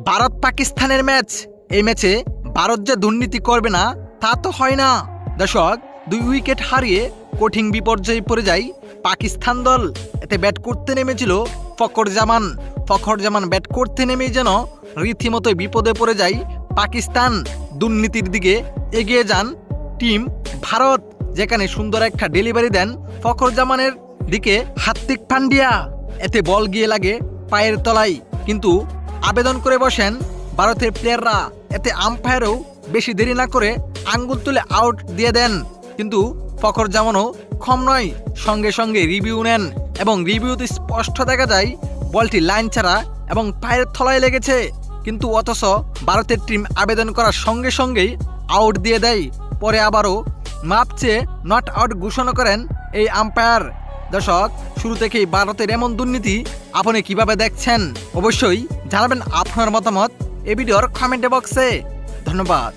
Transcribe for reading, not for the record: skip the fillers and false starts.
ভারত পাকিস্তানের ম্যাচ। এই ম্যাচে ভারত যে দুর্নীতি করবে না তা তো হয় না। দর্শক, 2 উইকেট হারিয়ে কঠিন বিপর্যয়ে পড়ে যায় পাকিস্তান দল। এতে ব্যাট করতে নেমেছিল ফখর জামান ব্যাট করতে নেমেই যেন রীতিমতো বিপদে পড়ে যায় পাকিস্তান। দুর্নীতির দিকে এগিয়ে যান টিম ভারত, যেখানে সুন্দর একটা ডেলিভারি দেন ফখর জামানের দিকে হার্দিক পান্ডিয়া। এতে বল গিয়ে লাগে পায়ের তলায়, কিন্তু আবেদন করে বসেন ভারতের প্লেয়াররা। এতে আম্পায়ারও বেশি দেরি না করে আঙ্গুল তুলে আউট দিয়ে দেন, কিন্তু ফখর জামানও ক্ষম নয়, সঙ্গে সঙ্গে রিভিউ নেন এবং রিভিউতে স্পষ্ট দেখা যায় বলটি লাইন ছাড়া এবং পায়ের তলায় লেগেছে। কিন্তু অথচ ভারতের টিম আবেদন করার সঙ্গে সঙ্গেই আউট দিয়ে দেয়। পরে আবারও মাপ চেয়ে নট আউট ঘোষণা করেন এই আম্পায়ার। দর্শক, শুরু থেকেই ভারতের এমন দুর্নীতি আপনি কিভাবে দেখছেন? অবশ্যই জানাবেন আপনার মতামত এই ভিডিওর কমেন্ট বক্সে। ধন্যবাদ।